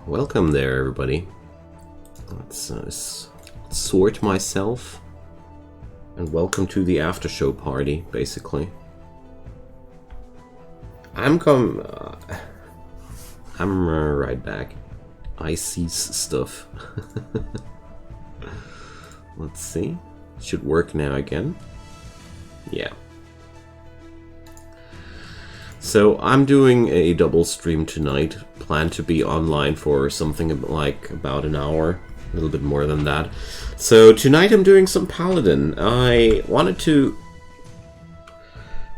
welcome there, everybody. Let's sort myself, and welcome to the after show party. Basically, I'm right back. I see stuff. Let's see. Should work now again. Yeah. So I'm doing a double stream tonight. Plan to be online for something like about an hour, a little bit more than that. So tonight I'm doing some Paladin. I wanted to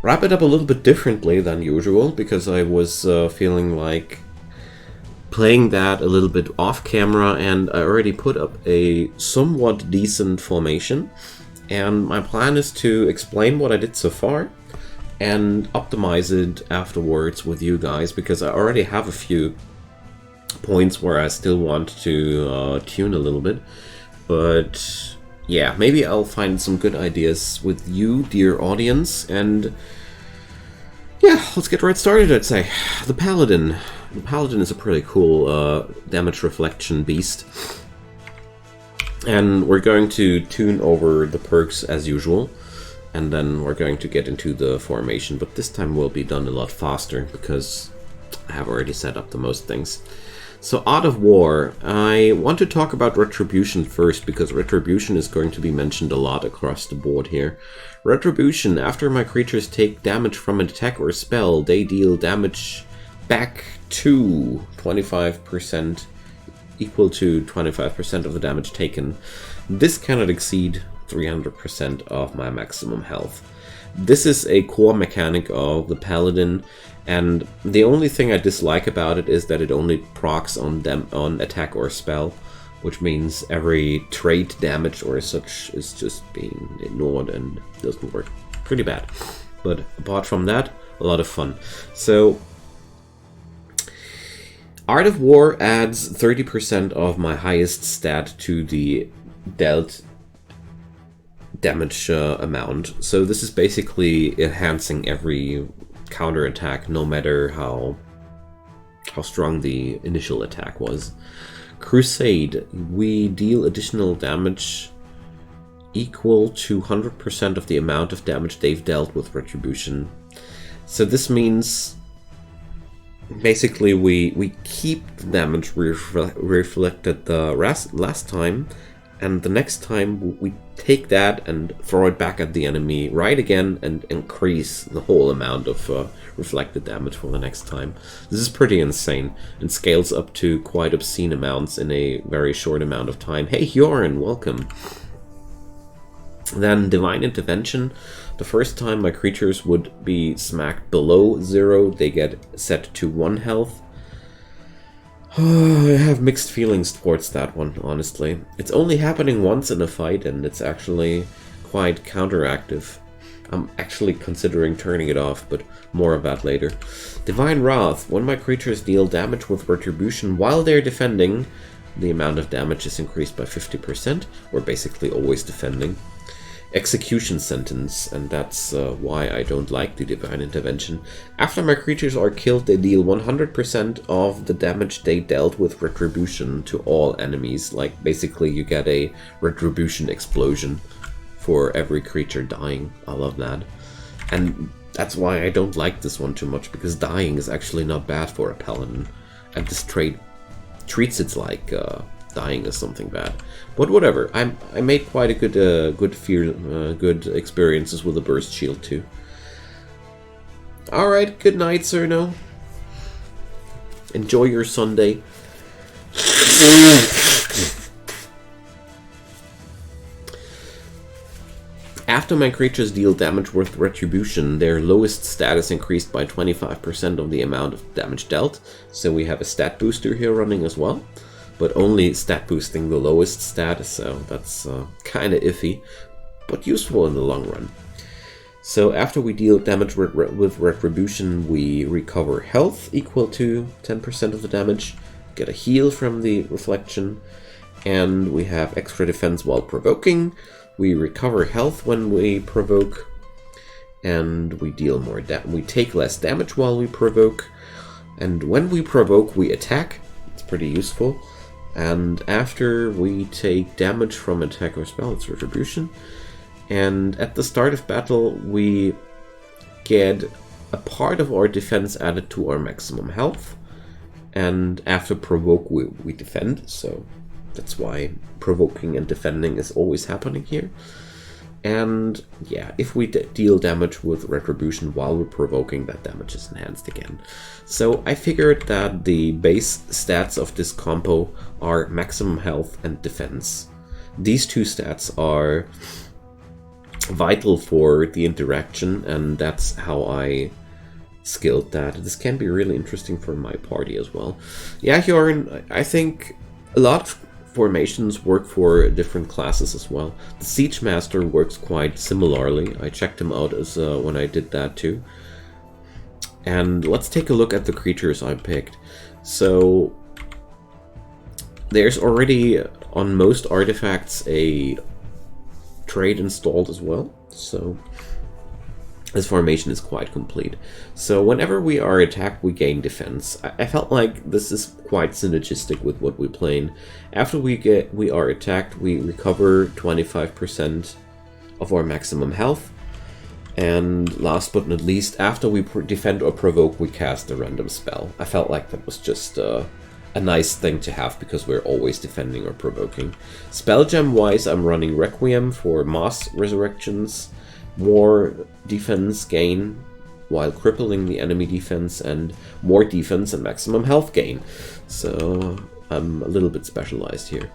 wrap it up a little bit differently than usual because I was feeling like playing that a little bit off camera, and I already put up a somewhat decent formation. And my plan is to explain what I did so far and optimize it afterwards with you guys, because I already have a few points where I still want to tune a little bit. But yeah, maybe I'll find some good ideas with you, dear audience, and yeah, let's get right started, I'd say. The Paladin. The Paladin is a pretty cool damage reflection beast. And we're going to tune over the perks as usual. And then we're going to get into the formation, but this time will be done a lot faster because I have already set up the most things. So Art of War, I want to talk about Retribution first because Retribution is going to be mentioned a lot across the board here. Retribution, after my creatures take damage from an attack or spell, they deal damage back to 25%, equal to 25% of the damage taken. This cannot exceed 300% of my maximum health. This is a core mechanic of the Paladin, and the only thing I dislike about it is that it only procs on attack or spell, which means every trait damage or such is just being ignored and doesn't work. Pretty bad. But apart from that, a lot of fun. So Art of War adds 30% of my highest stat to the dealt damage amount. So this is basically enhancing every counter attack, no matter how strong the initial attack was. Crusade, we deal additional damage equal to 100% of the amount of damage they've dealt with Retribution. So this means basically we keep the damage reflected the last time, and the next time we take that and throw it back at the enemy right again and increase the whole amount of reflected damage for the next time. This is pretty insane and scales up to quite obscene amounts in a very short amount of time. Hey Hyorin, welcome. Then Divine Intervention. The first time my creatures would be smacked below 0, they get set to 1 health. I have mixed feelings towards that one, honestly. It's only happening once in a fight, and it's actually quite counteractive. I'm actually considering turning it off, but more of that later. Divine Wrath. When my creatures deal damage with Retribution while they're defending, the amount of damage is increased by 50%. We're basically always defending. Execution Sentence, and that's why I don't like the Divine Intervention. After my creatures are killed, they deal 100% of the damage they dealt with Retribution to all enemies. Like, basically you get a Retribution explosion for every creature dying. I love that. And that's why I don't like this one too much, because dying is actually not bad for a Paladin. And this trait treats it like dying is something bad. But whatever, I made quite a good experiences with the burst shield too. All right, good night, Cerno. Enjoy your Sunday. After my creatures deal damage with Retribution, their lowest stat is increased by 25% of the amount of damage dealt. So we have a stat booster here running as well, but only stat boosting the lowest stat, so that's kind of iffy, but useful in the long run. So after we deal damage with Retribution, we recover health equal to 10% of the damage, get a heal from the reflection, and we have extra defense while provoking. We recover health when we provoke, and we deal more we take less damage while we provoke, and when we provoke we attack. It's pretty useful. And after we take damage from attack or spell, it's Retribution. And at the start of battle, we get a part of our defense added to our maximum health. And after provoke, we defend. So that's why provoking and defending is always happening here. And yeah, if we deal damage with Retribution while we're provoking, that damage is enhanced again. So I figured that the base stats of this combo are maximum health and defense. These two stats are vital for the interaction, and that's how I skilled that. This can be really interesting for my party as well. Yeah, Hjorn, I think a lot of formations work for different classes as well. The Siege Master works quite similarly. I checked him out as when I did that too. And let's take a look at the creatures I picked. So there's already on most artifacts a trait installed as well. So this formation is quite complete. So whenever we are attacked, we gain defense. I felt like this is quite synergistic with what we're playing. After we are attacked, we recover 25% of our maximum health. And last but not least, after we defend or provoke, we cast a random spell. I felt like that was just a nice thing to have because we're always defending or provoking. Spell gem wise, I'm running Requiem for mass resurrections. More defense gain while crippling the enemy defense, and more defense and maximum health gain. So I'm a little bit specialized here.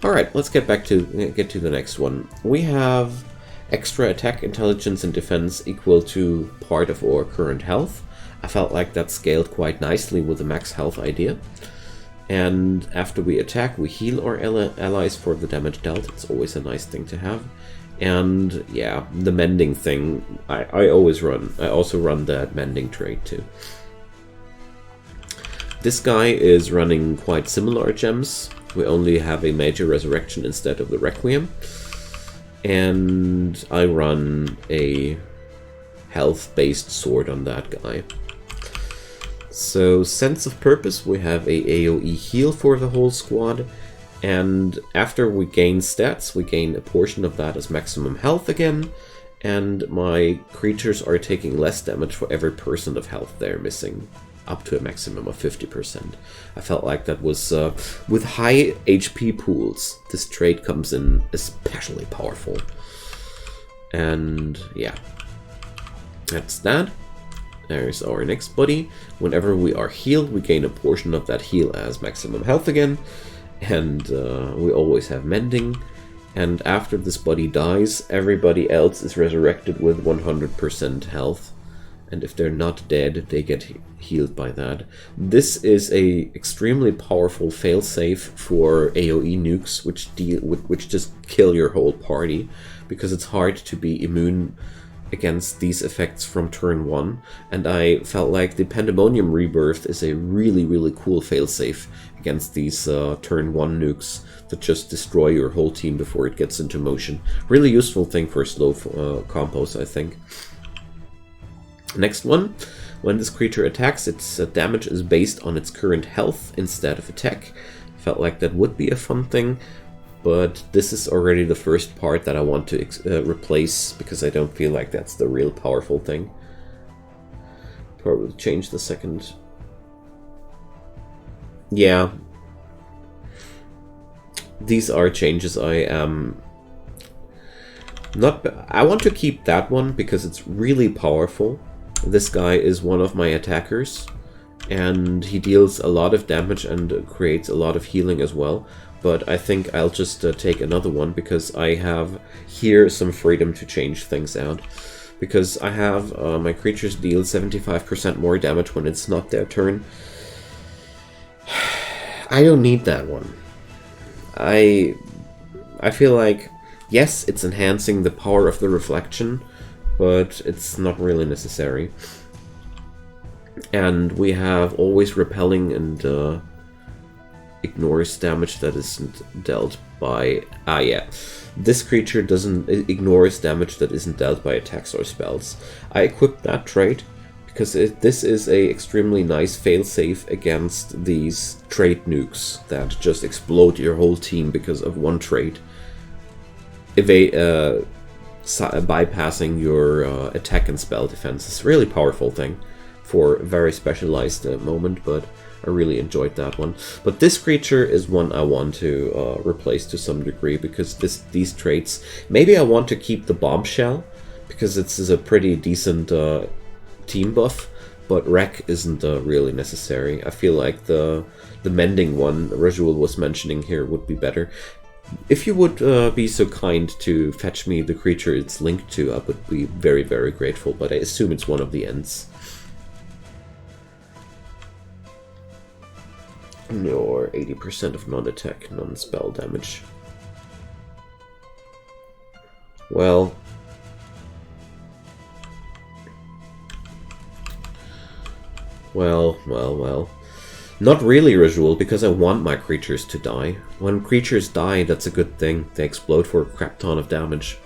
Alright, let's get to the next one. We have extra attack, intelligence, and defense equal to part of our current health. I felt like that scaled quite nicely with the max health idea. And after we attack, we heal our allies for the damage dealt. It's always a nice thing to have. And yeah, the mending thing, I always run. I also run that mending trait too. This guy is running quite similar gems. We only have a major resurrection instead of the Requiem. And I run a health-based sword on that guy. So, sense of purpose, we have a AoE heal for the whole squad. And after we gain stats, we gain a portion of that as maximum health again. And my creatures are taking less damage for every % of health they're missing, up to a maximum of 50%. I felt like that was, with high HP pools, this trait comes in especially powerful. And yeah, that's that. There's our next buddy. Whenever we are healed, we gain a portion of that heal as maximum health again. And we always have mending. And after this buddy dies, everybody else is resurrected with 100% health. And if they're not dead, they get healed by that. This is a extremely powerful failsafe for AoE nukes, which just kill your whole party, because it's hard to be immune against these effects from turn 1, and I felt like the Pandemonium Rebirth is a really, really cool failsafe against these turn 1 nukes that just destroy your whole team before it gets into motion. Really useful thing for slow combos, I think. Next one, when this creature attacks, its damage is based on its current health instead of attack. Felt like that would be a fun thing. But this is already the first part that I want to replace, because I don't feel like that's the real powerful thing. Probably change the second. Yeah. These are changes I am not... I want to keep that one because it's really powerful. This guy is one of my attackers, and he deals a lot of damage and creates a lot of healing as well. But I think I'll just take another one, because I have here some freedom to change things out. Because I have my creatures deal 75% more damage when it's not their turn. I don't need that one. I feel like, yes, it's enhancing the power of the reflection, but it's not really necessary. And we have always repelling and ignores damage that isn't dealt by... yeah. This creature ignores damage that isn't dealt by attacks or spells. I equipped that trait because this is a extremely nice failsafe against these trait nukes that just explode your whole team because of one trait, bypassing your attack and spell defense. It's a really powerful thing for a very specialized moment, but I really enjoyed that one. But this creature is one I want to replace to some degree, because these traits, maybe I want to keep the bombshell, because it's a pretty decent team buff, but wreck isn't really necessary. I feel like the mending one Ritual was mentioning here would be better. If you would be so kind to fetch me the creature it's linked to, I would be very, very grateful, but I assume it's one of the ends. Or 80% of non-attack, non-spell damage. Well... Well. Not really, Ritual, because I want my creatures to die. When creatures die, that's a good thing. They explode for a crap ton of damage.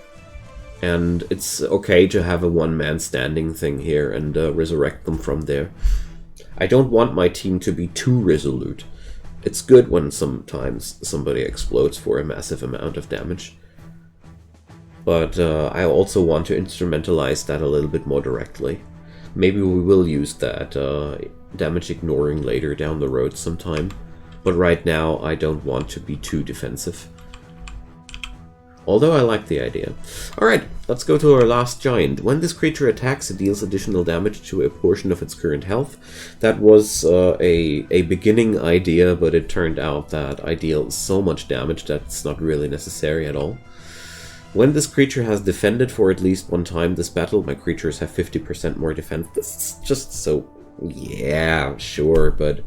And it's okay to have a one-man standing thing here and resurrect them from there. I don't want my team to be too resolute. It's good when sometimes somebody explodes for a massive amount of damage. But I also want to instrumentalize that a little bit more directly. Maybe we will use that damage ignoring later down the road sometime. But right now I don't want to be too defensive. Although I like the idea. Alright, let's go to our last giant. When this creature attacks, it deals additional damage to a portion of its current health. That was a beginning idea, but it turned out that I deal so much damage that it's not really necessary at all. When this creature has defended for at least one time this battle, my creatures have 50% more defense. This is just so... yeah, sure, but...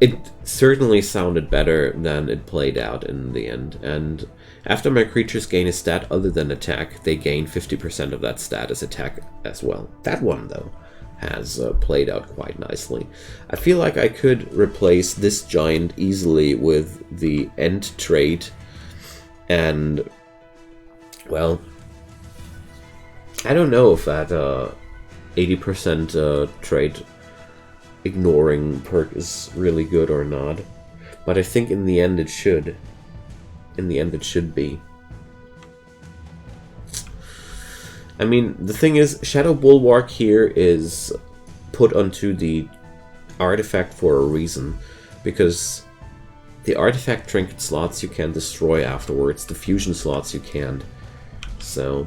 it certainly sounded better than it played out in the end, and after my creatures gain a stat other than attack, they gain 50% of that stat as attack as well. That one, though, has played out quite nicely. I feel like I could replace this giant easily with the end trait, and, well, I don't know if that 80% trait ignoring perk is really good or not, but I think in the end it should. In the end it should be. I mean, the thing is, Shadow Bulwark here is put onto the artifact for a reason, because the artifact trinket slots you can destroy afterwards, the fusion slots you can't. So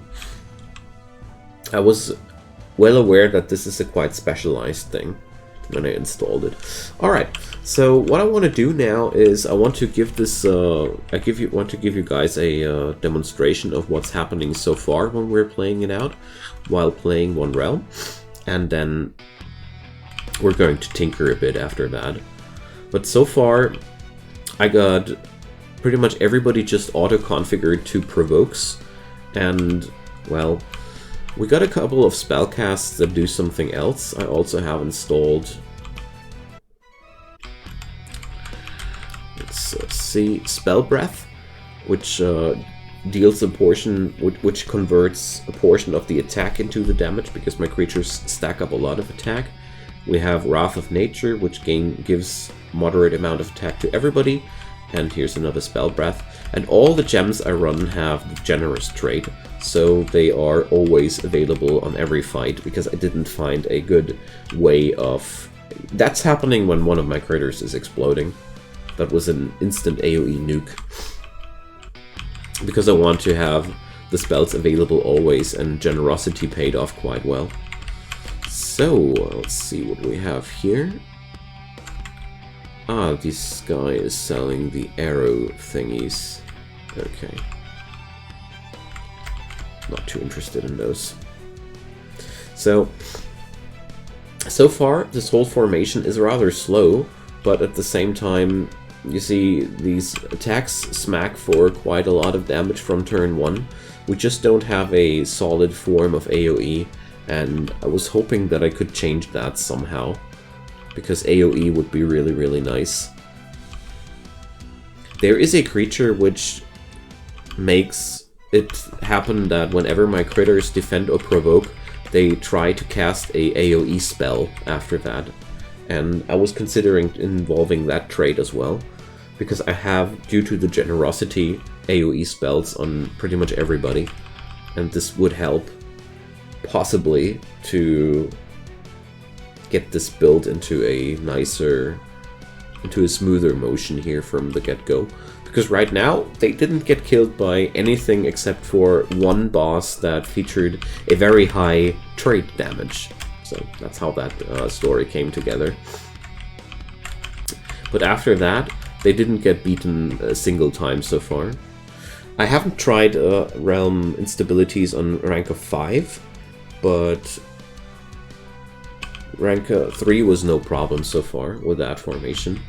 I was well aware that this is a quite specialized thing when I installed it. Alright, so what I want to do now is I want to give this want to give you guys a demonstration of what's happening so far when we're playing it out while playing one realm, and then we're going to tinker a bit after that. But so far I got pretty much everybody just auto-configured to provokes, and well, we got a couple of spellcasts that do something else. I also have installed, let's see, Spell Breath, which deals a portion, which converts a portion of the attack into the damage, because my creatures stack up a lot of attack. We have Wrath of Nature, which gives moderate amount of attack to everybody, and here's another Spell Breath. And all the gems I run have the Generous trait, so they are always available on every fight, because I didn't find a good way of... That's happening when one of my critters is exploding. That was an instant AoE nuke. Because I want to have the spells available always, and Generosity paid off quite well. So, let's see what we have here. Ah, this guy is selling the arrow thingies. Okay. Not too interested in those. So far, this whole formation is rather slow, but at the same time, you see these attacks smack for quite a lot of damage from turn 1. We just don't have a solid form of AoE, and I was hoping that I could change that somehow, because AoE would be really, really nice. There is a creature which makes it happen that whenever my critters defend or provoke, they try to cast a AoE spell after that. And I was considering involving that trait as well, because I have, due to the generosity, AoE spells on pretty much everybody. And this would help, possibly, to get this build into a nicer, into a smoother motion here from the get-go. Because right now, they didn't get killed by anything except for one boss that featured a very high trait damage. So that's how that story came together. But after that, they didn't get beaten a single time so far. I haven't tried realm instabilities on rank of 5, but rank 3 was no problem so far with that formation.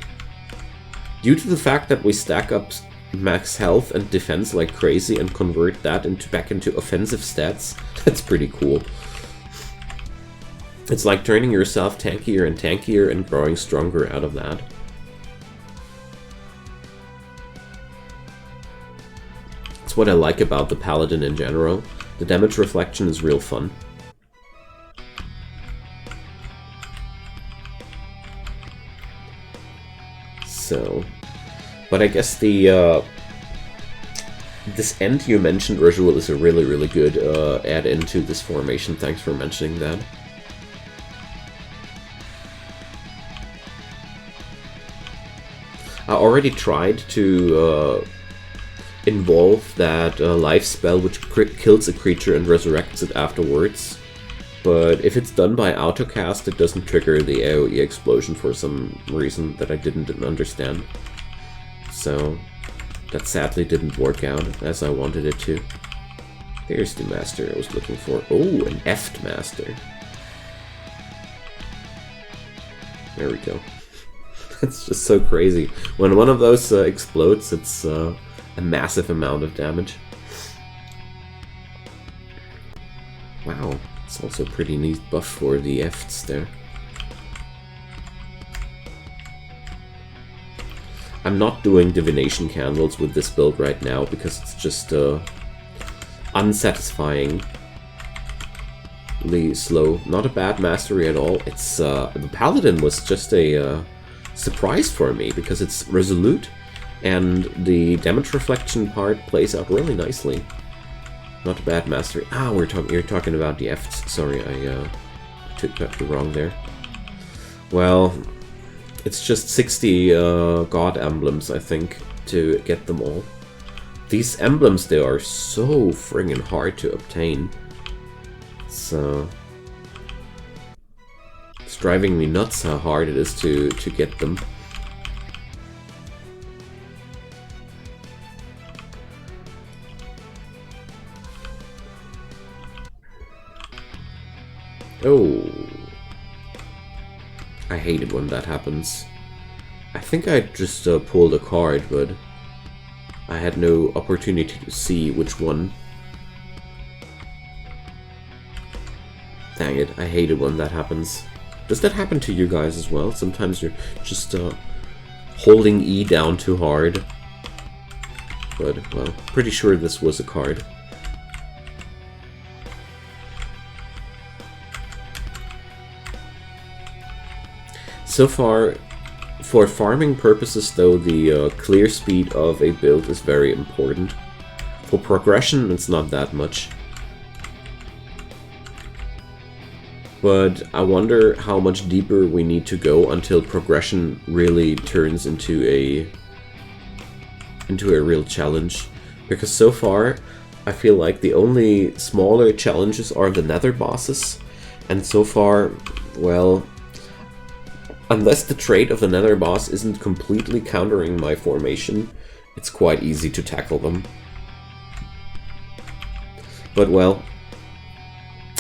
Due to the fact that we stack up max health and defense like crazy and convert that back into offensive stats, that's pretty cool. It's like turning yourself tankier and tankier and growing stronger out of that. That's what I like about the Paladin in general. The damage reflection is real fun. So, but I guess the this end you mentioned, Ritual, is a really good add-in to this formation. Thanks for mentioning that. I already tried to involve that life spell which kills a creature and resurrects it afterwards. But if it's done by autocast, it doesn't trigger the AoE explosion for some reason that I didn't understand. So that sadly didn't work out as I wanted it to. There's the master I was looking for. Oh, an Eft master. There we go. That's just so crazy. When one of those explodes, it's a massive amount of damage. Wow. It's also a pretty neat buff for the Efts there. I'm not doing divination candles with this build right now because it's just unsatisfyingly slow. Not a bad mastery at all. It's the Paladin was just a surprise for me because it's resolute and the damage reflection part plays out really nicely. Not a bad mastery. Ah, you're talking about the Efts. Sorry, I took that wrong there. Well, it's just 60 god emblems, I think, to get them all. These emblems, they are so friggin' hard to obtain. So it's driving me nuts how hard it is to get them. Oh, I hate it when that happens. I think I just pulled a card, but I had no opportunity to see which one. Dang it, I hate it when that happens. Does that happen to you guys as well? Sometimes you're just holding E down too hard. But, well, pretty sure this was a card. So far, for farming purposes though, the clear speed of a build is very important. For progression, it's not that much. But I wonder how much deeper we need to go until progression really turns into a real challenge. Because so far, I feel like the only smaller challenges are the nether bosses. And so far, well, unless the trait of the nether boss isn't completely countering my formation, it's quite easy to tackle them. But well,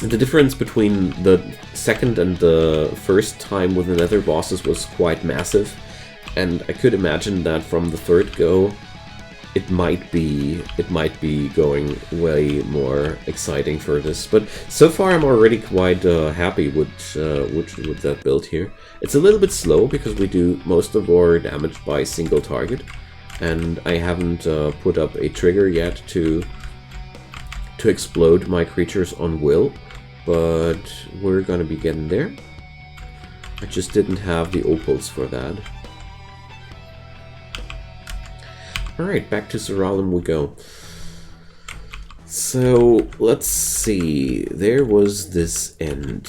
the difference between the second and the first time with the nether bosses was quite massive, and I could imagine that from the third go, it might be going way more exciting for this. But so far I'm already quite happy with that build here. It's a little bit slow because we do most of our damage by single target, and I haven't put up a trigger yet to explode my creatures on will. but we're gonna be getting there. I just didn't have the opals for that. Alright, back to Siralim we go. So, let's see. There was this end.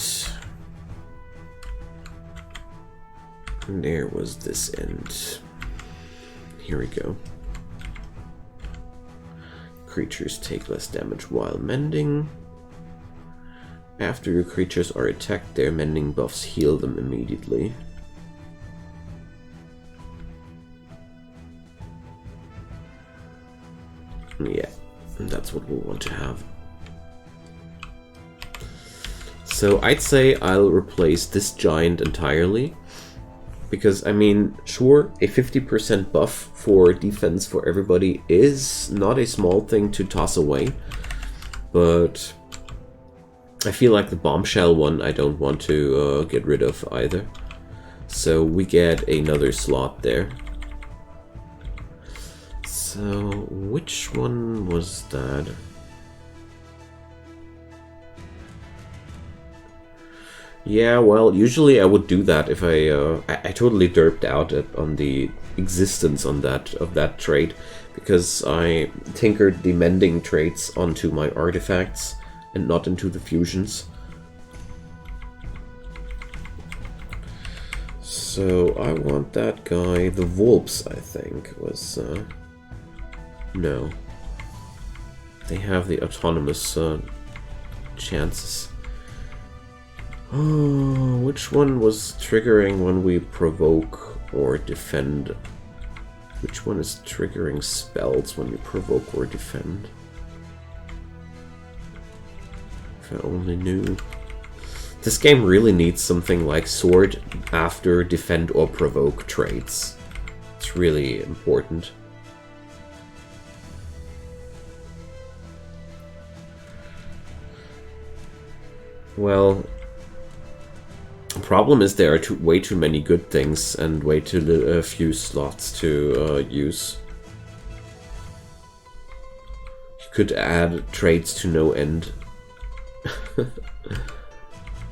There was this end. Here we go. Creatures take less damage while mending. After your creatures are attacked, their mending buffs heal them immediately. Yeah, that's what we want to have. So I'd say I'll replace this giant entirely. Because, I mean, sure, a 50% buff for defense for everybody is not a small thing to toss away. But I feel like the bombshell one I don't want to get rid of either. So we get another slot there. So, which one was that? Yeah, well, usually I would do that if I totally derped out on the existence of that trait, because I tinkered the mending traits onto my artifacts and not into the fusions. So I want that guy, the Volps, I think, was... no. They have the autonomous chances. Oh, which one was triggering when we provoke or defend? Which one is triggering spells when you provoke or defend? If I only knew. This game really needs something like sword after defend or provoke traits. It's really important. Well, the problem is there are way too many good things and way too few slots to use. You could add traits to no end.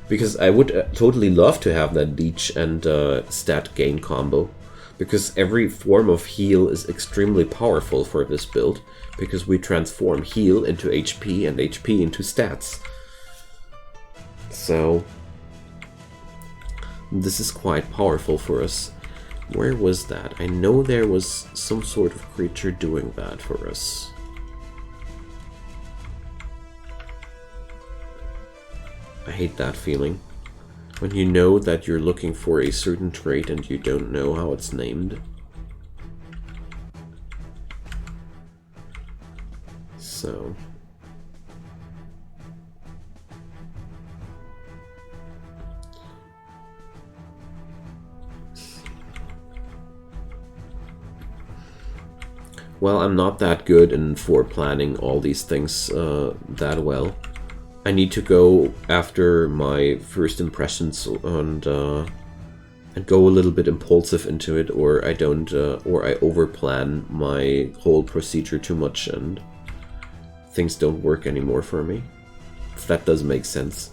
Because I would totally love to have that leech and stat gain combo. Because every form of heal is extremely powerful for this build. Because we transform heal into HP and HP into stats. So this is quite powerful for us. Where was that? I know there was some sort of creature doing that for us. I hate that feeling. When you know that you're looking for a certain trait and you don't know how it's named. So... well, I'm not that good in planning all these things that well. I need to go after my first impressions and go a little bit impulsive into it, or I don't, or I overplan my whole procedure too much and things don't work anymore for me. If that does make sense.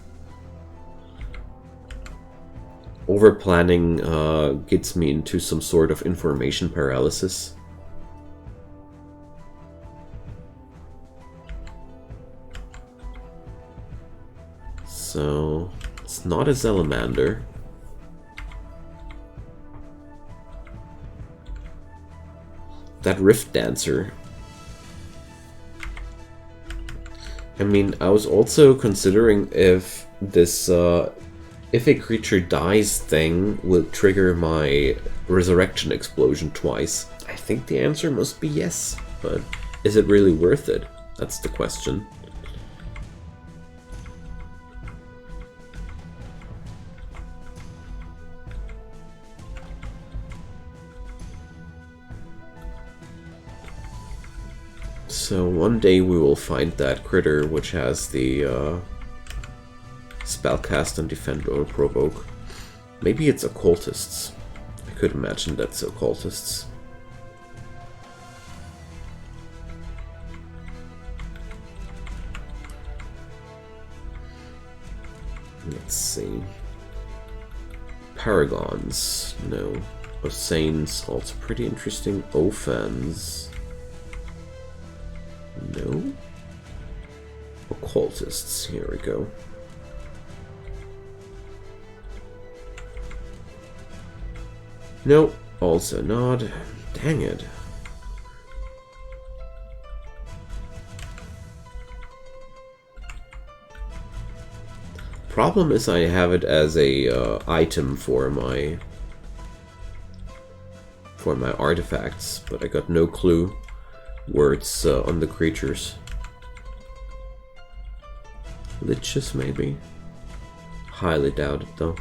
Overplanning gets me into some sort of information paralysis. So, it's not a Salamander. That Rift Dancer. I mean, I was also considering if this, if a creature dies thing will trigger my Resurrection Explosion twice. I think the answer must be yes, but is it really worth it? That's the question. So one day we will find that critter which has the spellcast and defend or provoke. Maybe it's occultists. I could imagine that's occultists. Let's see. Paragons, no. Saints, also pretty interesting. Ophans, no. Occultists, here we go. No, also not. Dang it. Problem is I have it as a item for my artifacts, but I got no clue where it's on the creatures. Liches maybe? Highly doubt it though.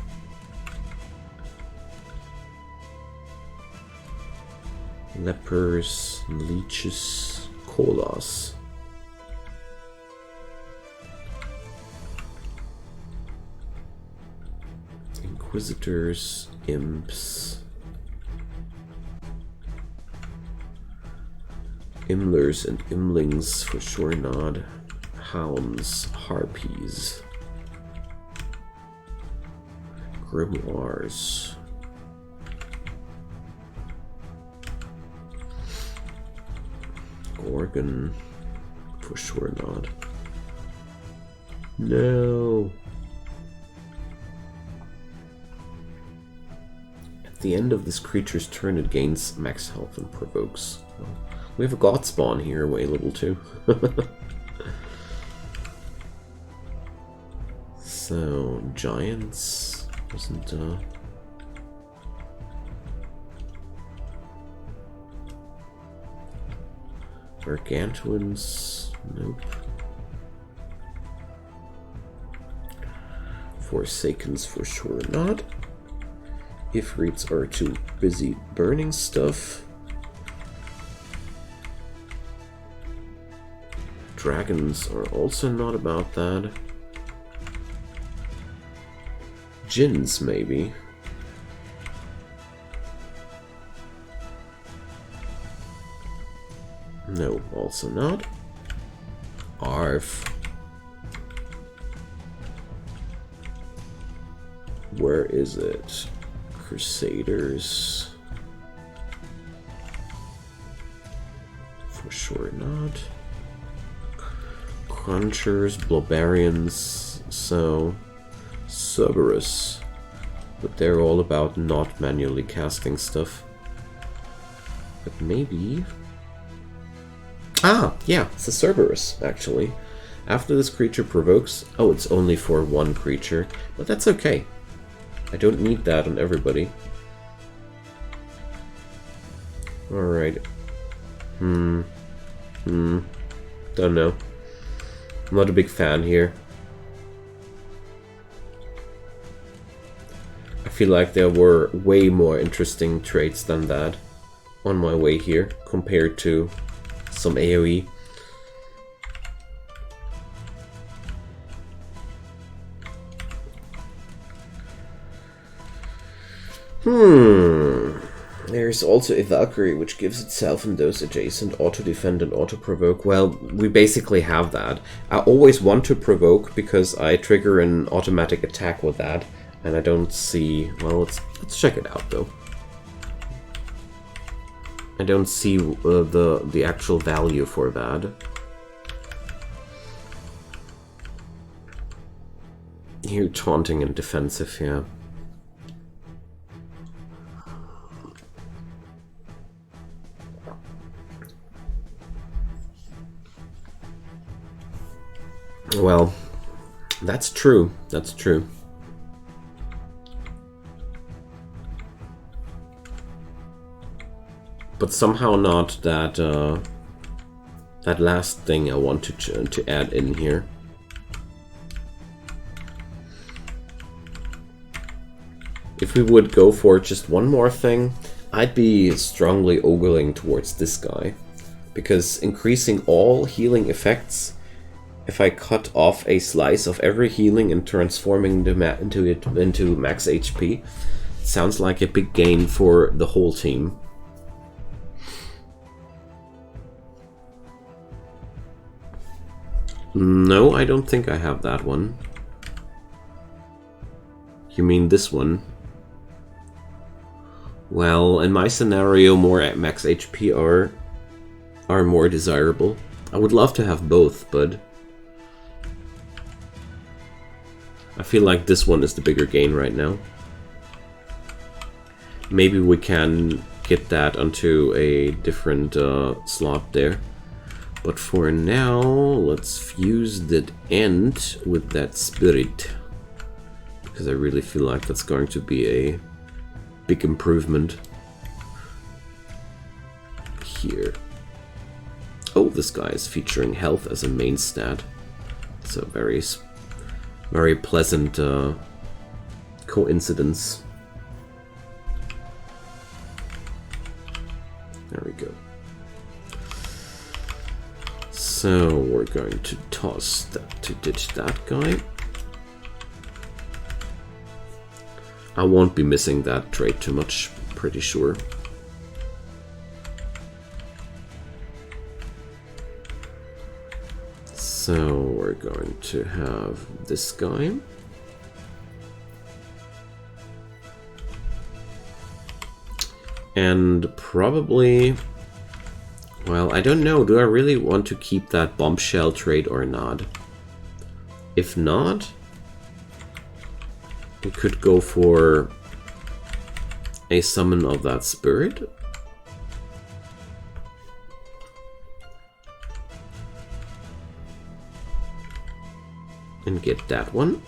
Lepers, leeches, kolas. Inquisitors, imps, imlers and imlings for sure not. Hounds, harpies, grimoires, Gorgon, for sure not. No. At the end of this creature's turn, it gains max health and provokes. Well, we have a god spawn here, available too. So, giants wasn't Gargantuans, nope. Forsakens for sure not. Ifrits are too busy burning stuff. Dragons are also not about that. Jinns, maybe. No, also not. Arf. Where is it? Crusaders. For sure not. Crunchers, Blobarians, so Cerberus. But they're all about not manually casting stuff. But maybe... Ah, yeah, it's a Cerberus, actually. After this creature provokes... Oh, it's only for one creature. But that's okay. I don't need that on everybody. Alright. Don't know. I'm not a big fan here. I feel like there were way more interesting traits than that on my way here compared to some AoE. There's also a Valkyrie, which gives itself and those adjacent auto-defend and auto-provoke. Well, we basically have that. I always want to provoke because I trigger an automatic attack with that, and I don't see... Well, let's check it out, though. I don't see the actual value for that. Here, taunting and defensive, yeah. Well, that's true. That's true. But somehow not that that last thing I want to add in here. If we would go for just one more thing, I'd be strongly ogling towards this guy, because increasing all healing effects. If I cut off a slice of every healing and transforming into max HP, sounds like a big gain for the whole team. No, I don't think I have that one. You mean this one? Well, in my scenario, more at max HP are more desirable. I would love to have both, but I feel like this one is the bigger gain right now. Maybe we can get that onto a different slot there. But for now, let's fuse that end with that spirit. Because I really feel like that's going to be a big improvement. Here. Oh, this guy is featuring health as a main stat. It's a very pleasant coincidence. There we go. So we're going to toss that to ditch that guy. I won't be missing that trait too much, pretty sure. So we're going to have this guy. And probably, well, I don't know, do I really want to keep that bombshell trait or not? If not, we could go for a summon of that spirit. And get that one.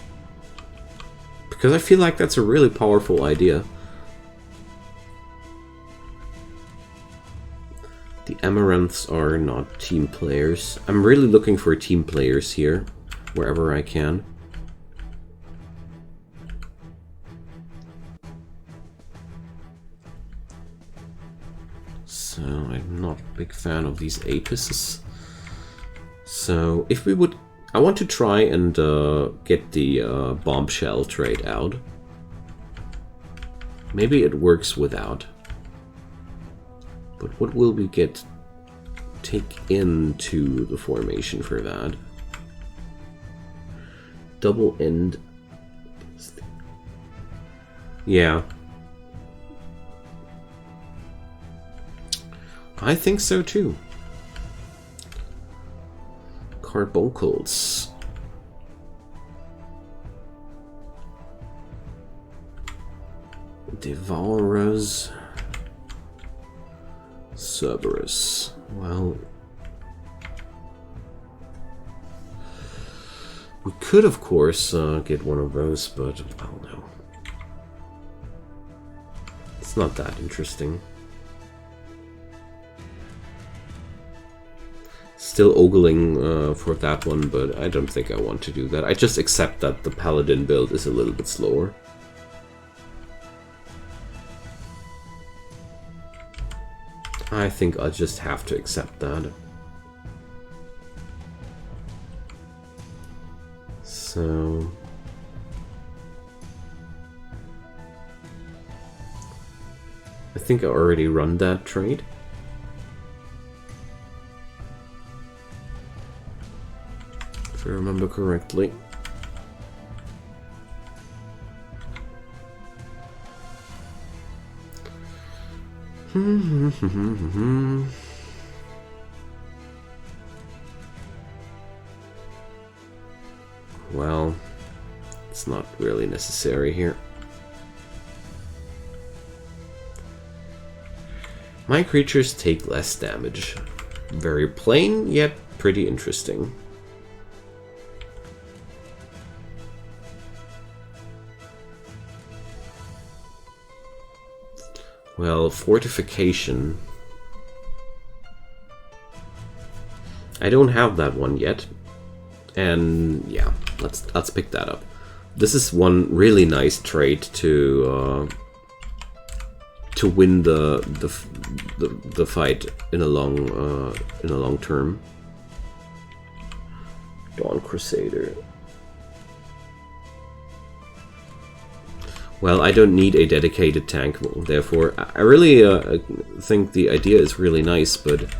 Because I feel like that's a really powerful idea. The Amaranths are not team players. I'm really looking for team players here, wherever I can. So I'm not a big fan of these Apices. So if we would, I want to try and get the bombshell trait out. Maybe it works without. But what will we take into the formation for that? Double end. Yeah. I think so too. Carbuncles. Devourers. Cerberus. Well, we could, of course, get one of those, but well, no. It's not that interesting. Still ogling for that one, but I don't think I want to do that. I just accept that the Paladin build is a little bit slower. I think I'll just have to accept that. So I think I already run that trade. If I remember correctly. Well, it's not really necessary here. My creatures take less damage. Very plain, yet pretty interesting. Well, fortification. I don't have that one yet. And yeah, let's pick that up. This is one really nice trait to win the fight in a long term. Dawn Crusader. Well, I don't need a dedicated tank, therefore I really think the idea is really nice, but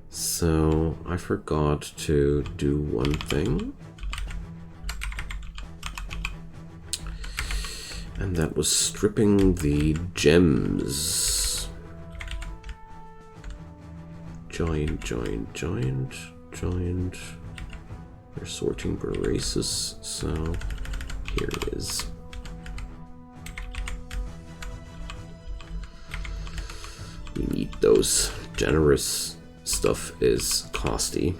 so I forgot to do one thing. And that was stripping the gems. Giant. They're sorting braces, so here it is. We need those. Generous stuff is costly.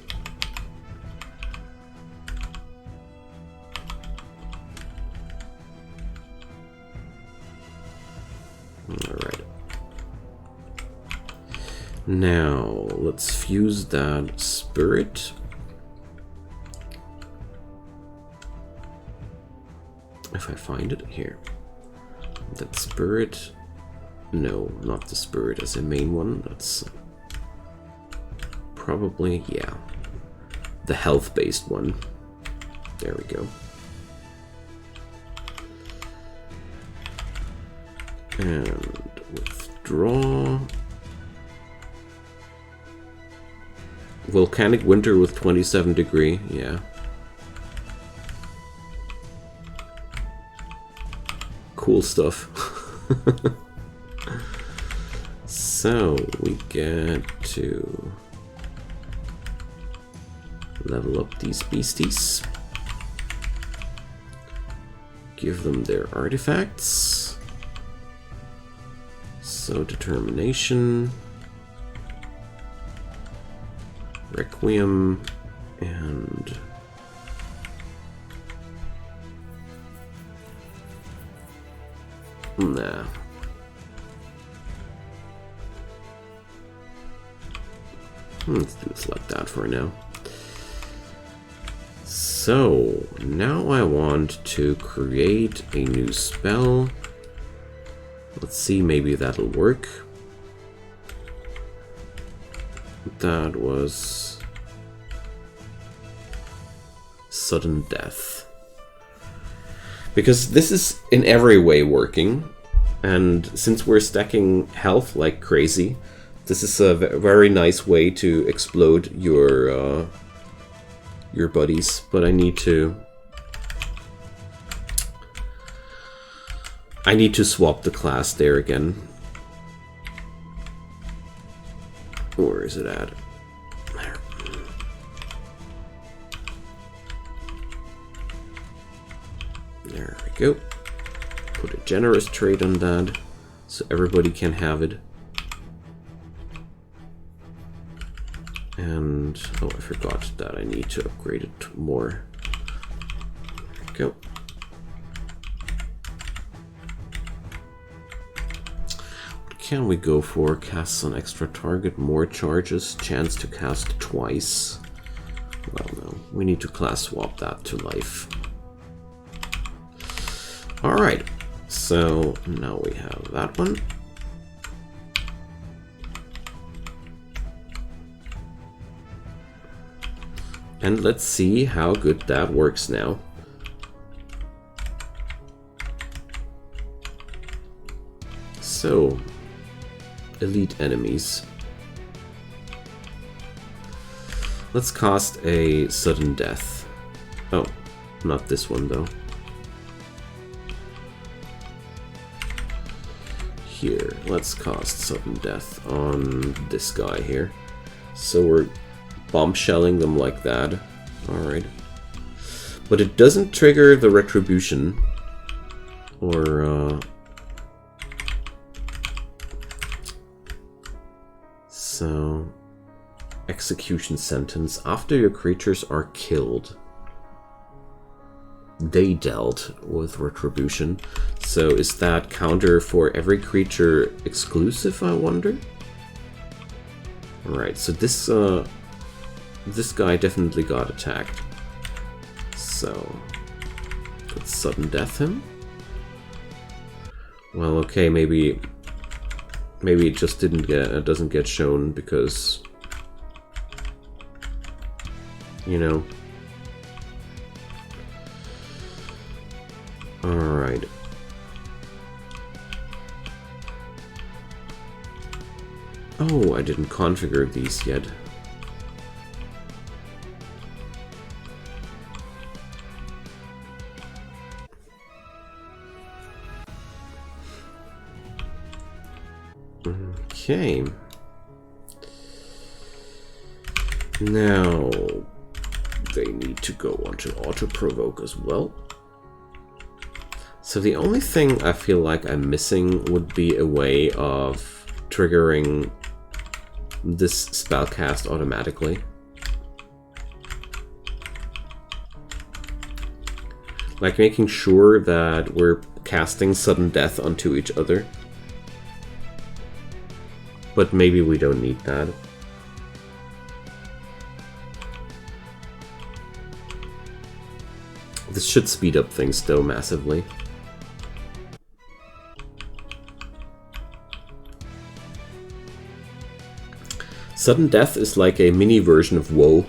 Alright. Now, let's fuse that spirit. If I find it here. That spirit. No, not the spirit as a main one. That's probably, yeah, the health-based one. There we go. And withdraw. Volcanic winter with 27 degree, yeah. Cool stuff. So we get to level up these beasties. Give them their artifacts. So determination, Requiem, and nah. Let's do this like that for now. So now I want to create a new spell. Let's see, maybe that'll work. That was sudden death. Because this is in every way working, and since we're stacking health like crazy, this is a very nice way to explode your buddies. But I need to swap the class there again. Where is it at? There. There we go. Put a generous trait on that, so everybody can have it. And, oh, I forgot that I need to upgrade it more. There we go. What can we go for? Casts on extra target, more charges, chance to cast twice. Well, no, we need to class swap that to life. Alright, so now we have that one. And let's see how good that works now. So, elite enemies. Let's cast a sudden death. Oh, not this one though. Here, let's cast sudden death on this guy here. So we're bombshelling them like that. Alright. But it doesn't trigger the Retribution. Or, so, execution sentence. After your creatures are killed, they dealt with Retribution. So is that counter for every creature exclusive, I wonder? Alright, so this guy definitely got attacked. So let's sudden death him. Well, okay, maybe it just doesn't get shown because, you know. Alright. Oh, I didn't configure these yet. Okay. Now they need to go on to auto-provoke as well. So the only thing I feel like I'm missing would be a way of triggering this spell cast automatically. Like making sure that we're casting sudden death onto each other. But maybe we don't need that. This should speed up things though massively. Sudden death is like a mini version of Woe.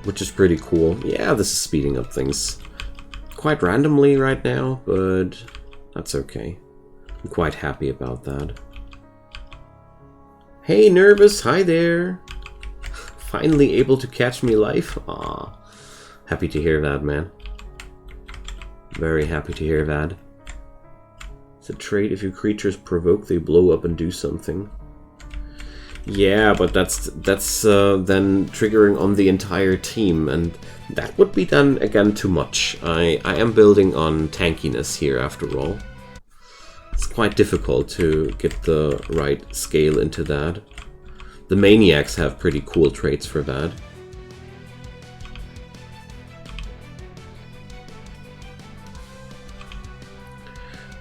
Which is pretty cool. Yeah, this is speeding up things quite randomly right now, but that's okay. I'm quite happy about that. Hey Nervous, hi there! Finally able to catch me live? Aw, happy to hear that, man. Very happy to hear that. It's a trait, if your creatures provoke, they blow up and do something. Yeah, but that's then triggering on the entire team, and that would be then again too much. I am building on tankiness here after all. It's quite difficult to get the right scale into that. The Maniacs have pretty cool traits for that.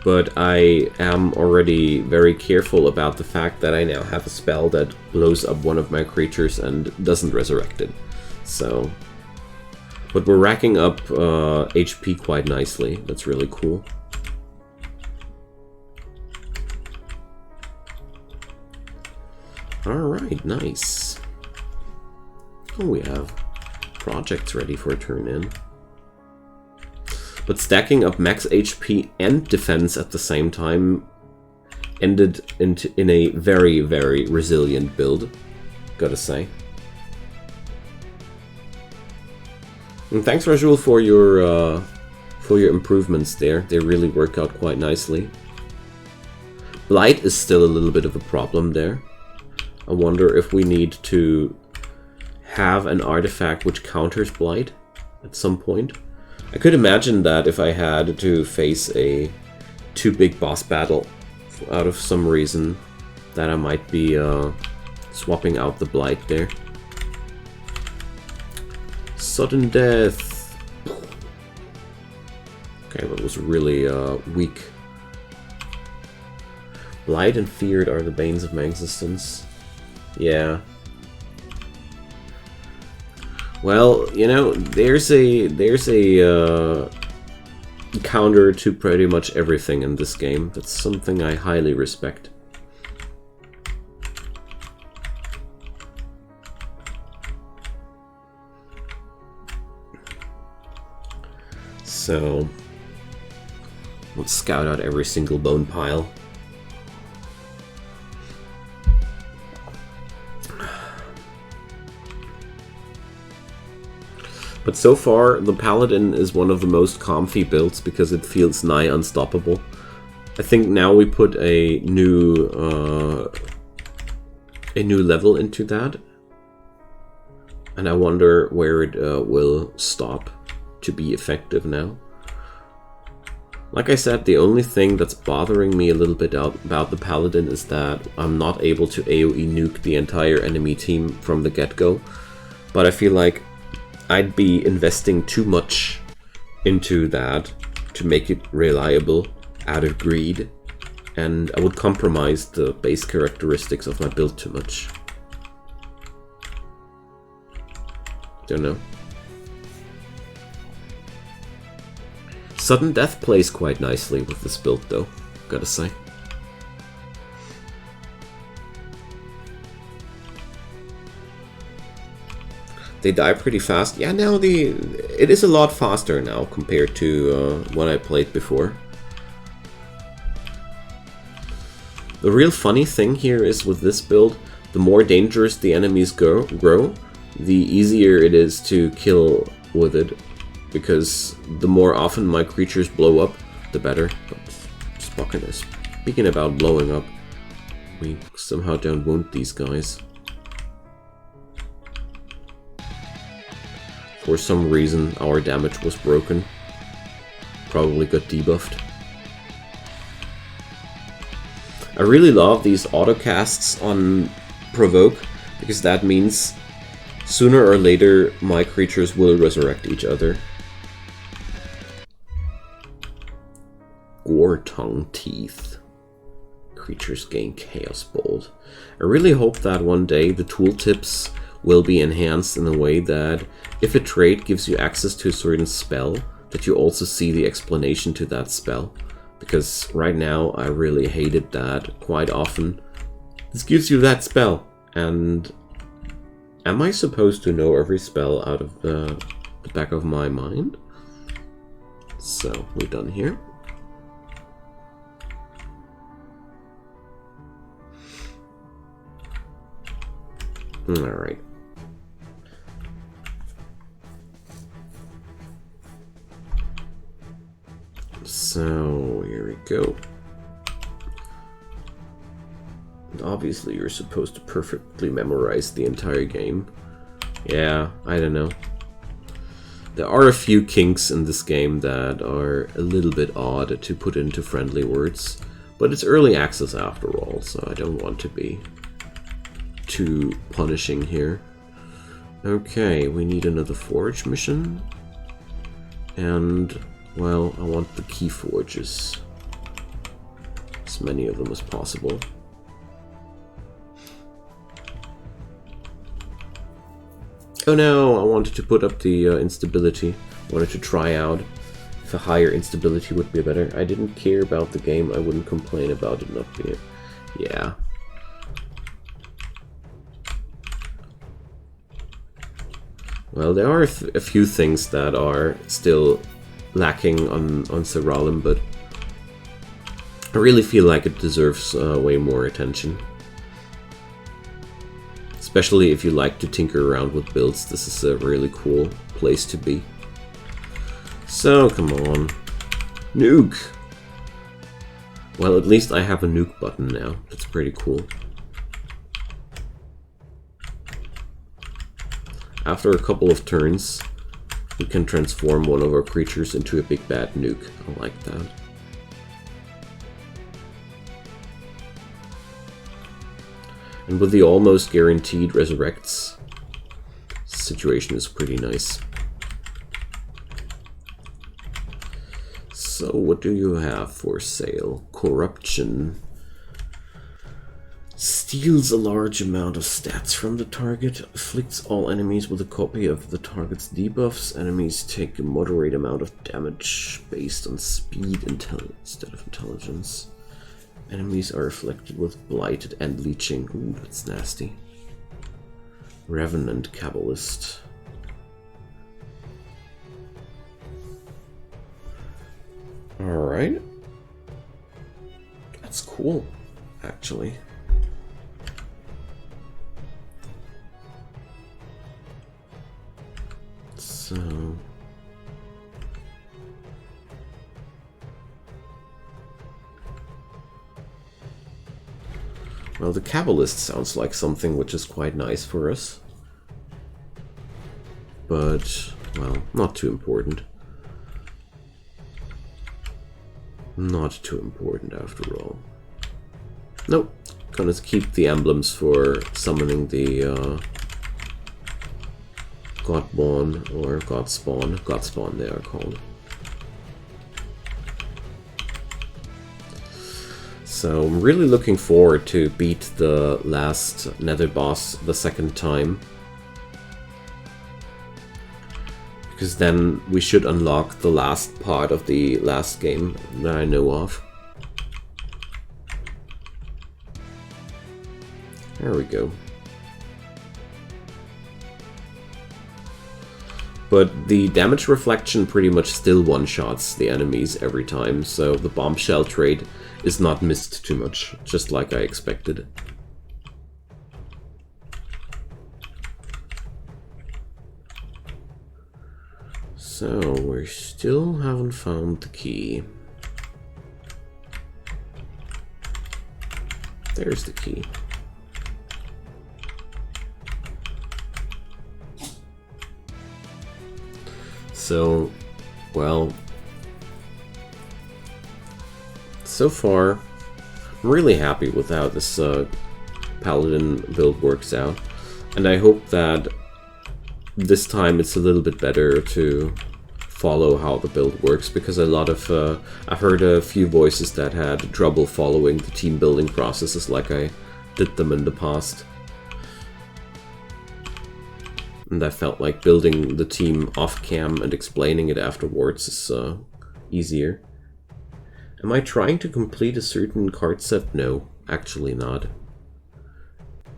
But I am already very careful about the fact that I now have a spell that blows up one of my creatures and doesn't resurrect it. So, but we're racking up HP quite nicely. That's really cool. Alright, nice. Oh, we have projects ready for a turn in. But stacking up max HP and defense at the same time ended in a very, very resilient build, gotta say. And thanks, Rajul, for your improvements there. They really work out quite nicely. Blight is still a little bit of a problem there. I wonder if we need to have an artifact which counters Blight at some point. I could imagine that if I had to face a too big boss battle out of some reason, that I might be swapping out the Blight there. Sudden death. Okay, that was really weak. Blight and Feared are the banes of my existence. Yeah. Well, you know, there's a counter to pretty much everything in this game. That's something I highly respect. So, let's scout out every single bone pile. But so far, the Paladin is one of the most comfy builds because it feels nigh unstoppable. I think now we put a new level into that, and I wonder where it will stop to be effective now. Like I said, the only thing that's bothering me a little bit about the Paladin is that I'm not able to AoE nuke the entire enemy team from the get-go, but I feel like I'd be investing too much into that to make it reliable out of greed, and I would compromise the base characteristics of my build too much. Don't know. Sudden death plays quite nicely with this build though, gotta say. They die pretty fast. Yeah, now it is a lot faster now compared to when I played before. The real funny thing here is with this build, the more dangerous the enemies grow, the easier it is to kill with it. Because the more often my creatures blow up, the better. But just fucking speaking about blowing up, we somehow don't wound these guys. For some reason, our damage was broken. Probably got debuffed. I really love these autocasts on Provoke, because that means sooner or later my creatures will resurrect each other. Gore-tongue teeth. Creatures gain Chaos Bolt. I really hope that one day the tooltips will be enhanced in a way that if a trait gives you access to a certain spell, that you also see the explanation to that spell. Because right now I really hated that quite often. This gives you that spell, and am I supposed to know every spell out of the back of my mind? So we're done here. Alright. So, here we go. Obviously, you're supposed to perfectly memorize the entire game. Yeah, I don't know. There are a few kinks in this game that are a little bit odd to put into friendly words, but it's early access after all, so I don't want to be too punishing here. Okay, we need another forge mission. And, well, I want the key forges. As many of them as possible. Oh no, I wanted to put up the instability. I wanted to try out if a higher instability would be better. I didn't care about the game, I wouldn't complain about it not being... Yeah. Well, there are a few things that are still lacking on Siralim, but I really feel like it deserves way more attention. Especially if you like to tinker around with builds, this is a really cool place to be. So, come on. Nuke! Well, at least I have a nuke button now. That's pretty cool. After a couple of turns, we can transform one of our creatures into a big bad nuke. I like that. And with the almost guaranteed resurrects, the situation is pretty nice. So what do you have for sale? Corruption. Steals a large amount of stats from the target, afflicts all enemies with a copy of the target's debuffs. Enemies take a moderate amount of damage based on speed instead of intelligence. Enemies are afflicted with blighted and leeching. Ooh, that's nasty. Revenant Kabbalist. Alright. That's cool, actually. So... Well, the Kabbalist sounds like something which is quite nice for us. But, well, not too important. Not too important after all. Nope. Gonna keep the emblems for summoning the Godborn or Godspawn. Godspawn they are called. So I'm really looking forward to beat the last Nether boss the second time. Because then we should unlock the last part of the last game that I know of. There we go. But the damage reflection pretty much still one-shots the enemies every time, so the bombshell trait is not missed too much, just like I expected. So, we still haven't found the key. There's the key. So, well, so far, I'm really happy with how this Paladin build works out. And I hope that this time it's a little bit better to follow how the build works, because a lot of I've heard a few voices that had trouble following the team building processes like I did them in the past. And I felt like building the team off-cam and explaining it afterwards is easier. Am I trying to complete a certain card set? No, actually not.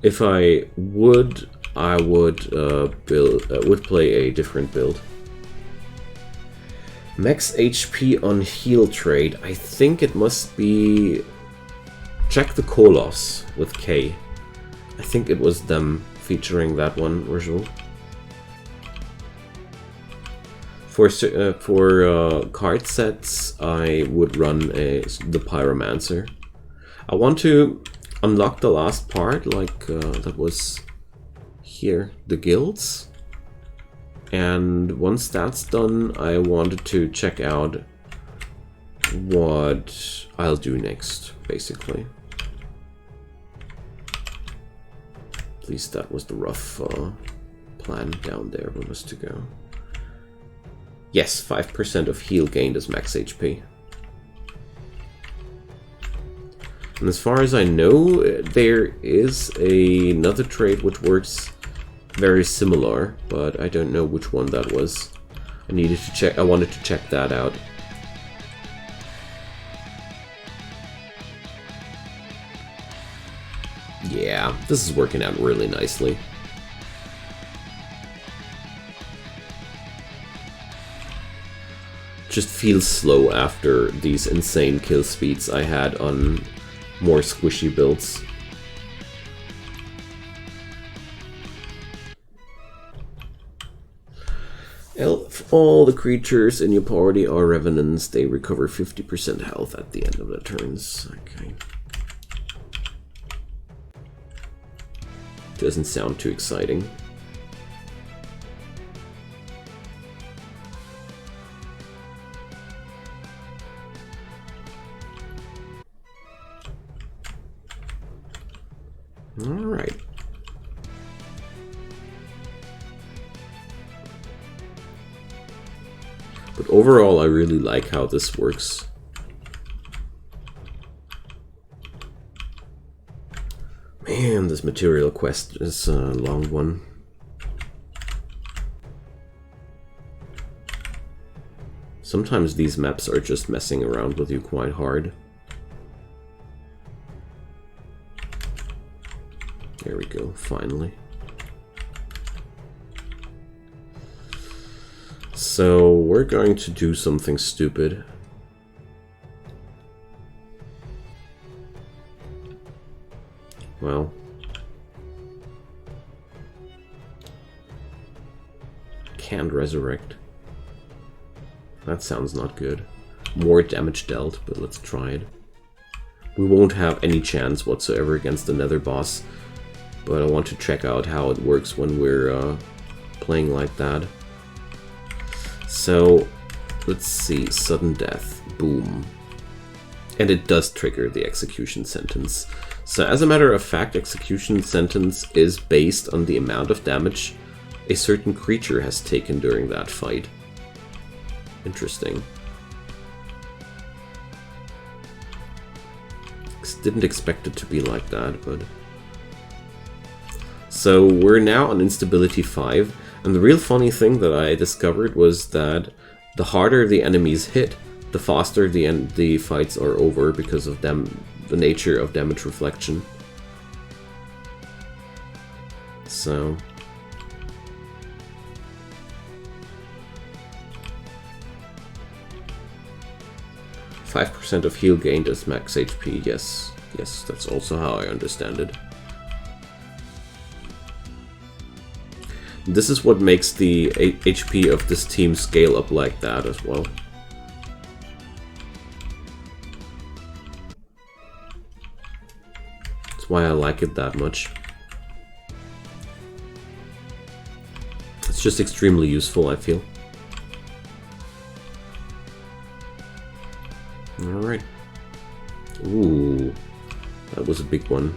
If I would would play a different build. Max HP on heal trade. I think it must be Check the Kolos with K. I think it was them featuring that one, Rajul. For card sets, I would run the Pyromancer. I want to unlock the last part, like that was here, the guilds. And once that's done, I wanted to check out what I'll do next, basically. At least that was the rough plan down there for us to go. Yes, 5% of heal gained is max HP. And as far as I know, there is another trait which works very similar, but I don't know which one that was. I needed to check. I wanted to check that out. Yeah, this is working out really nicely. Just feels slow after these insane kill speeds I had on more squishy builds. If all the creatures in your party are revenants, they recover 50% health at the end of the turns. Okay. Doesn't sound too exciting. Alright. But overall, I really like how this works. Man, this material quest is a long one. Sometimes these maps are just messing around with you quite hard. There we go, finally. So we're going to do something stupid. Well, can't resurrect. That sounds not good. More damage dealt, but let's try it. We won't have any chance whatsoever against the Nether boss, but I want to check out how it works when we're playing like that. So, let's see, sudden death, boom. And it does trigger the execution sentence. So as a matter of fact, execution sentence is based on the amount of damage a certain creature has taken during that fight. Interesting. Didn't expect it to be like that, but... So we're now on instability 5, and the real funny thing that I discovered was that the harder the enemies hit, the faster the fights are over because of the nature of damage reflection. So... 5% of heal gained is max HP, yes. Yes, that's also how I understand it. This is what makes the HP of this team scale up like that as well. why I like it that much. It's just extremely useful, I feel. Alright. Ooh, that was a big one.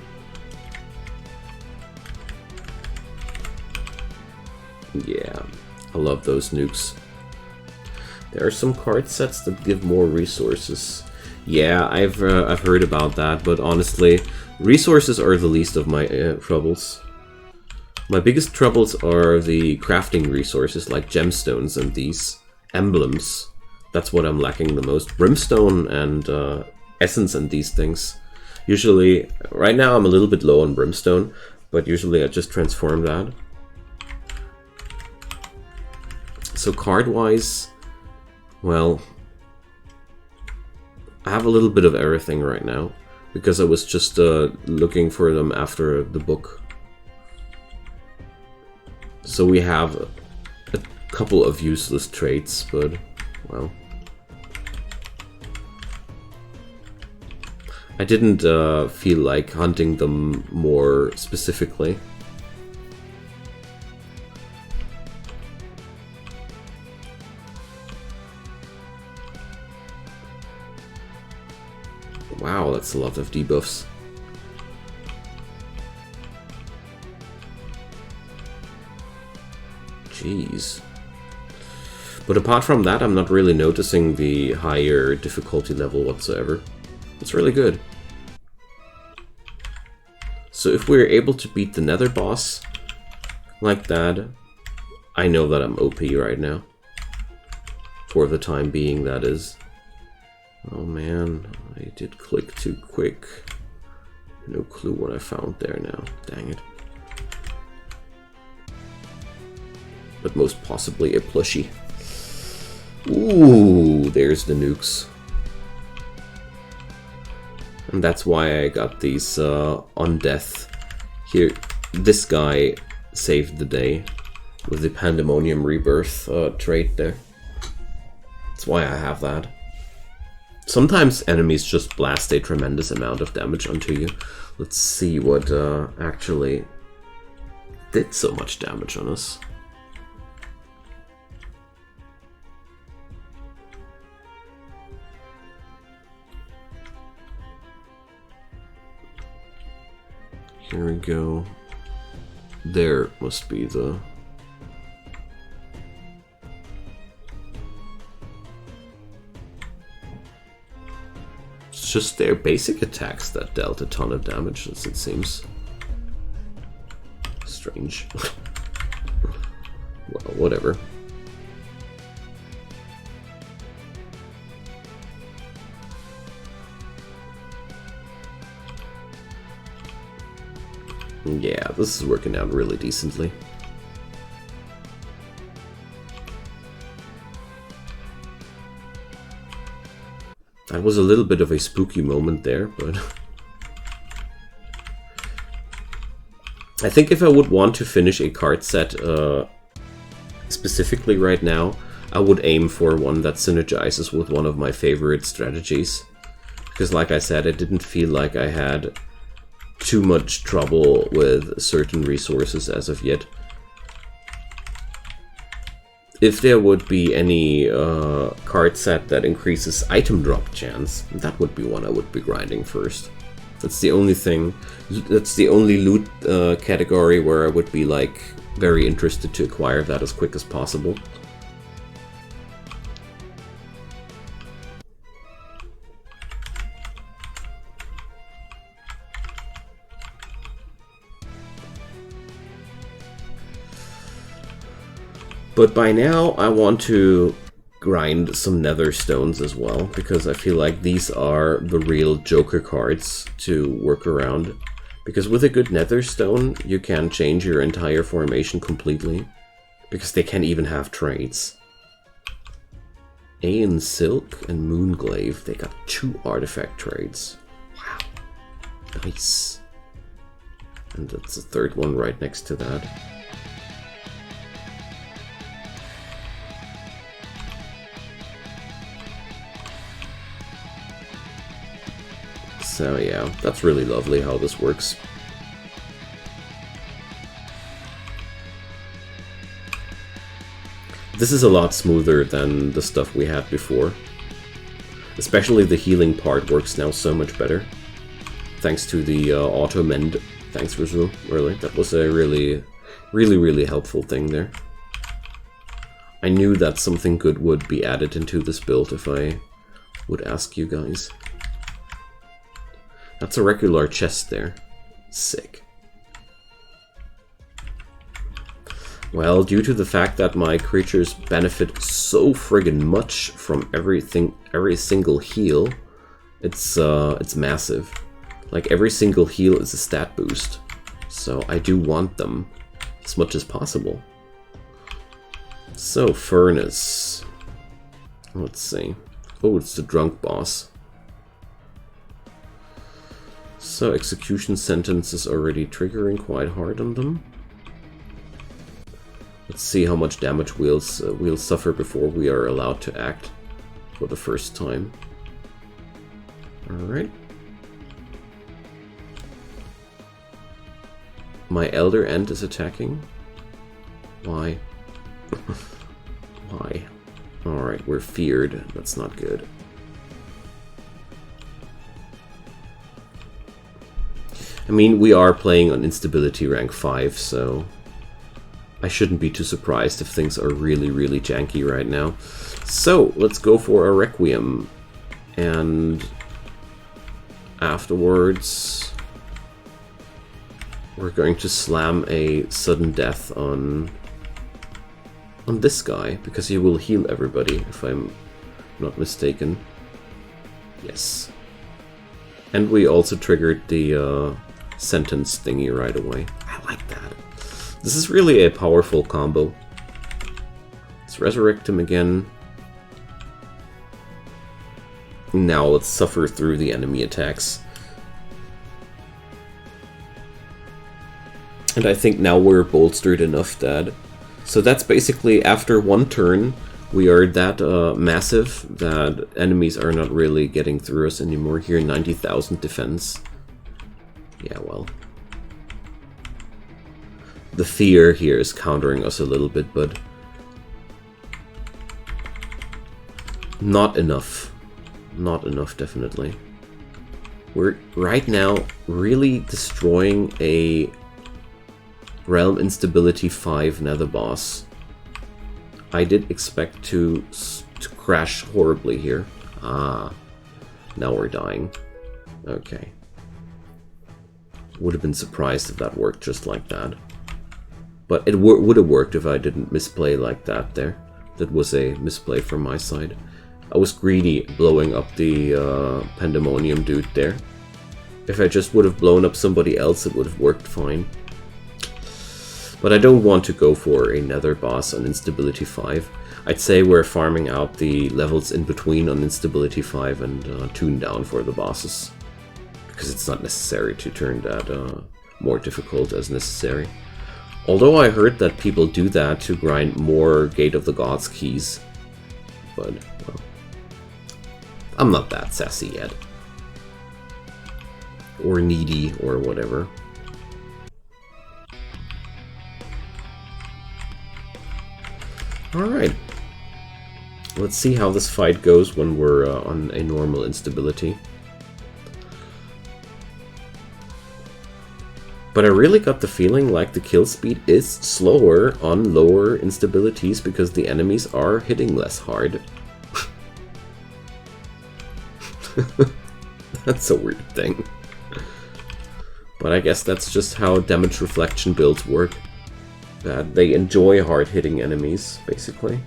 Yeah, I love those nukes. There are some card sets that give more resources. Yeah, I've heard about that, but honestly, resources are the least of my troubles. My biggest troubles are the crafting resources like gemstones and these emblems. That's what I'm lacking the most. Brimstone and essence and these things. Usually, right now I'm a little bit low on brimstone, but usually I just transform that. So card-wise, well, I have a little bit of everything right now, because I was just looking for them after the book. So we have a couple of useless traits, but, well. I didn't feel like hunting them more specifically. Wow, that's a lot of debuffs. Jeez. But apart from that, I'm not really noticing the higher difficulty level whatsoever. It's really good. So if we're able to beat the Nether boss like that, I know that I'm OP right now. For the time being, that is. Oh man, I did click too quick. No clue what I found there now. Dang it. But most possibly a plushie. Ooh, there's the nukes. And that's why I got these on death. Here, this guy saved the day with the Pandemonium Rebirth trait there. That's why I have that. Sometimes enemies just blast a tremendous amount of damage onto you. Let's see what actually did so much damage on us. Here we go. There must be the... It's just their basic attacks that dealt a ton of damage, as it seems. Strange. Well, whatever. Yeah, this is working out really decently. That was a little bit of a spooky moment there, but... I think if I would want to finish a card set specifically right now, I would aim for one that synergizes with one of my favorite strategies. Because like I said, I didn't feel like I had too much trouble with certain resources as of yet. If there would be any card set that increases item drop chance, that would be one I would be grinding first. That's the only thing, that's the only loot category where I would be like very interested to acquire that as quick as possible. But by now, I want to grind some nether stones as well, because I feel like these are the real Joker cards to work around. Because with a good nether stone, you can change your entire formation completely, because they can even have traits. Aeon Silk and Moonglaive, they got 2 artifact traits. Wow, nice. And that's the 3rd one right next to that. So yeah, that's really lovely how this works. This is a lot smoother than the stuff we had before. Especially the healing part works now so much better. Thanks to the auto mend. Thanks, Rizzo. Really, that was a really helpful thing there. I knew that something good would be added into this build if I would ask you guys. That's a regular chest there. Sick. Well, due to the fact that my creatures benefit so friggin' much from every single heal, it's massive. Like, every single heal is a stat boost. So I do want them as much as possible. So, Furnace. Let's see. Oh, it's the drunk boss. So, execution sentence is already triggering quite hard on them. Let's see how much damage we'll suffer before we are allowed to act for the first time. Alright. My Elder Ent is attacking. Why? Why? Alright, we're feared. That's not good. I mean, we are playing on instability rank 5, so I shouldn't be too surprised if things are really janky right now. So, let's go for a Requiem. And afterwards, we're going to slam a sudden death on this guy, because he will heal everybody, if I'm not mistaken. Yes. And we also triggered the sentence thingy right away. I like that. This is really a powerful combo. Let's resurrect him again. Now let's suffer through the enemy attacks. And I think now we're bolstered enough that... So that's basically after one turn, we are that massive that enemies are not really getting through us anymore. Here, 90,000 defense. Yeah, well. The fear here is countering us a little bit, but not enough. Not enough, definitely. We're right now really destroying a Realm Instability 5 Nether boss. I did expect to crash horribly here. Ah, now we're dying. Okay. Would have been surprised if that worked just like that. But it would have worked if I didn't misplay like that there. That was a misplay from my side. I was greedy blowing up the Pandemonium dude there. If I just would have blown up somebody else, it would have worked fine. But I don't want to go for a Nether boss on Instability 5. I'd say we're farming out the levels in between on Instability 5 and tune down for the bosses. Because it's not necessary to turn that more difficult as necessary. Although I heard that people do that to grind more Gate of the Gods keys. But, well, I'm not that sassy yet. Or needy, or whatever. Alright. Let's see how this fight goes when we're on a normal instability. But I really got the feeling like the kill speed is slower on lower instabilities because the enemies are hitting less hard. That's a weird thing. But I guess that's just how damage reflection builds work. That they enjoy hard-hitting enemies, basically.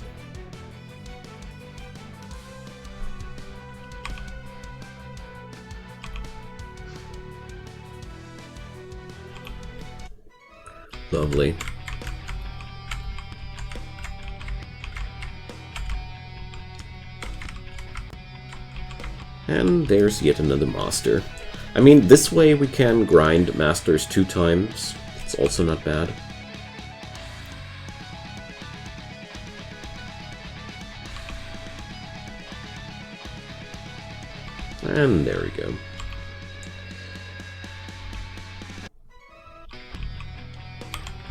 Lovely. And there's yet another master. I mean, this way we can grind masters 2 times. It's also not bad. And there we go.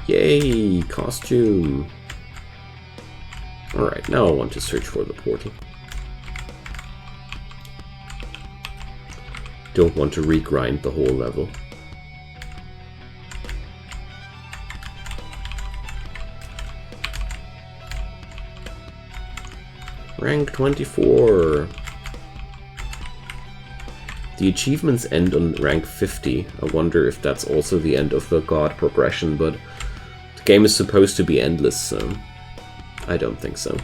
Yay, costume. Alright, now I want to search for the portal. Don't want to regrind the whole level. Rank 24. The achievements end on rank 50. I wonder if that's also the end of the god progression, but the game is supposed to be endless, so I don't think so.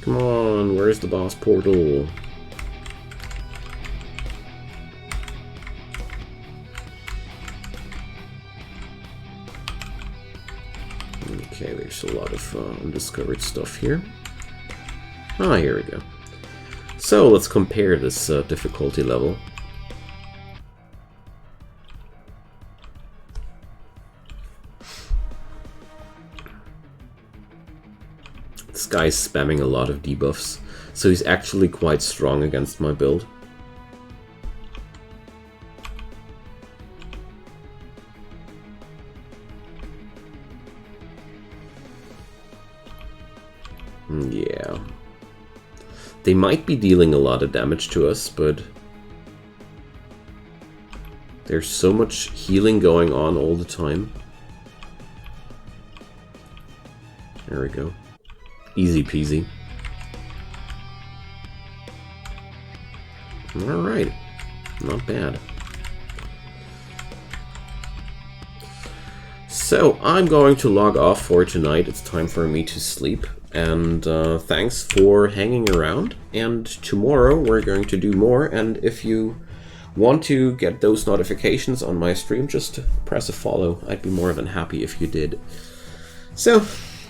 Come on, where's the boss portal? Okay, there's a lot of undiscovered stuff here. Ah, here we go. So, let's compare this difficulty level. This guy's spamming a lot of debuffs, so he's actually quite strong against my build. Yeah. They might be dealing a lot of damage to us, but there's so much healing going on all the time. There we go. Easy peasy. Alright. Not bad. So, I'm going to log off for tonight. It's time for me to sleep. And thanks for hanging around. And tomorrow we're going to do more. And if you want to get those notifications on my stream, just press a follow. I'd be more than happy if you did. So,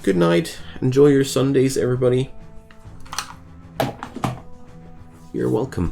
good night. Enjoy your Sundays, everybody. You're welcome.